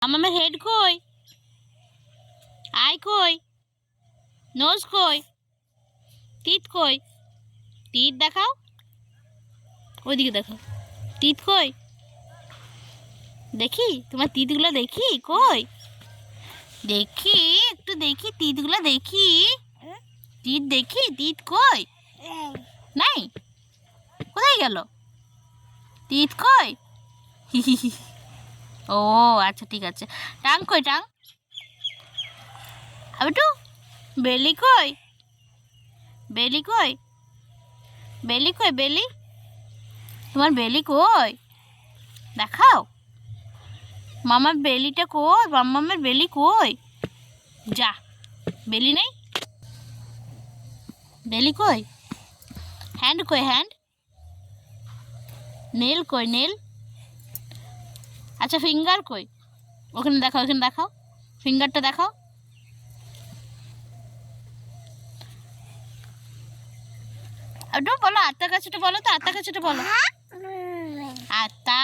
আমার হেড কই? আই কই? নোজ কই? টিথ কই? টিথ দেখাও, ওইদিকে দেখাও। টিথ কই? দেখি তোমার টিথগুলো দেখি। কই দেখি, একটু দেখি টিথগুলো দেখি। টিথ দেখি, টিথ কই? নাই, কোথায় গেল টিথ? কই? ও আচ্ছা ঠিক আছে। টাং কই? টাং হাবিটু, বেলি কই? বেলি কই? বেলি কই? বেলি, তোমার বেলি কই? দেখাও। মামার বেলিটা কই? মামার বেলি কই? যা, বেলি নেই। বেলি কই? হ্যান্ড কই? হ্যান্ড, নেল কই? নেল, আচ্ছা ফিঙ্গার কই? ওখানে দেখাও, ওখানে দেখাও, ফিঙ্গারটা দেখাও। একটু বলো আত্মার কাছেটা বলো তো, আত্মার কাছেটা বলো। আত্মা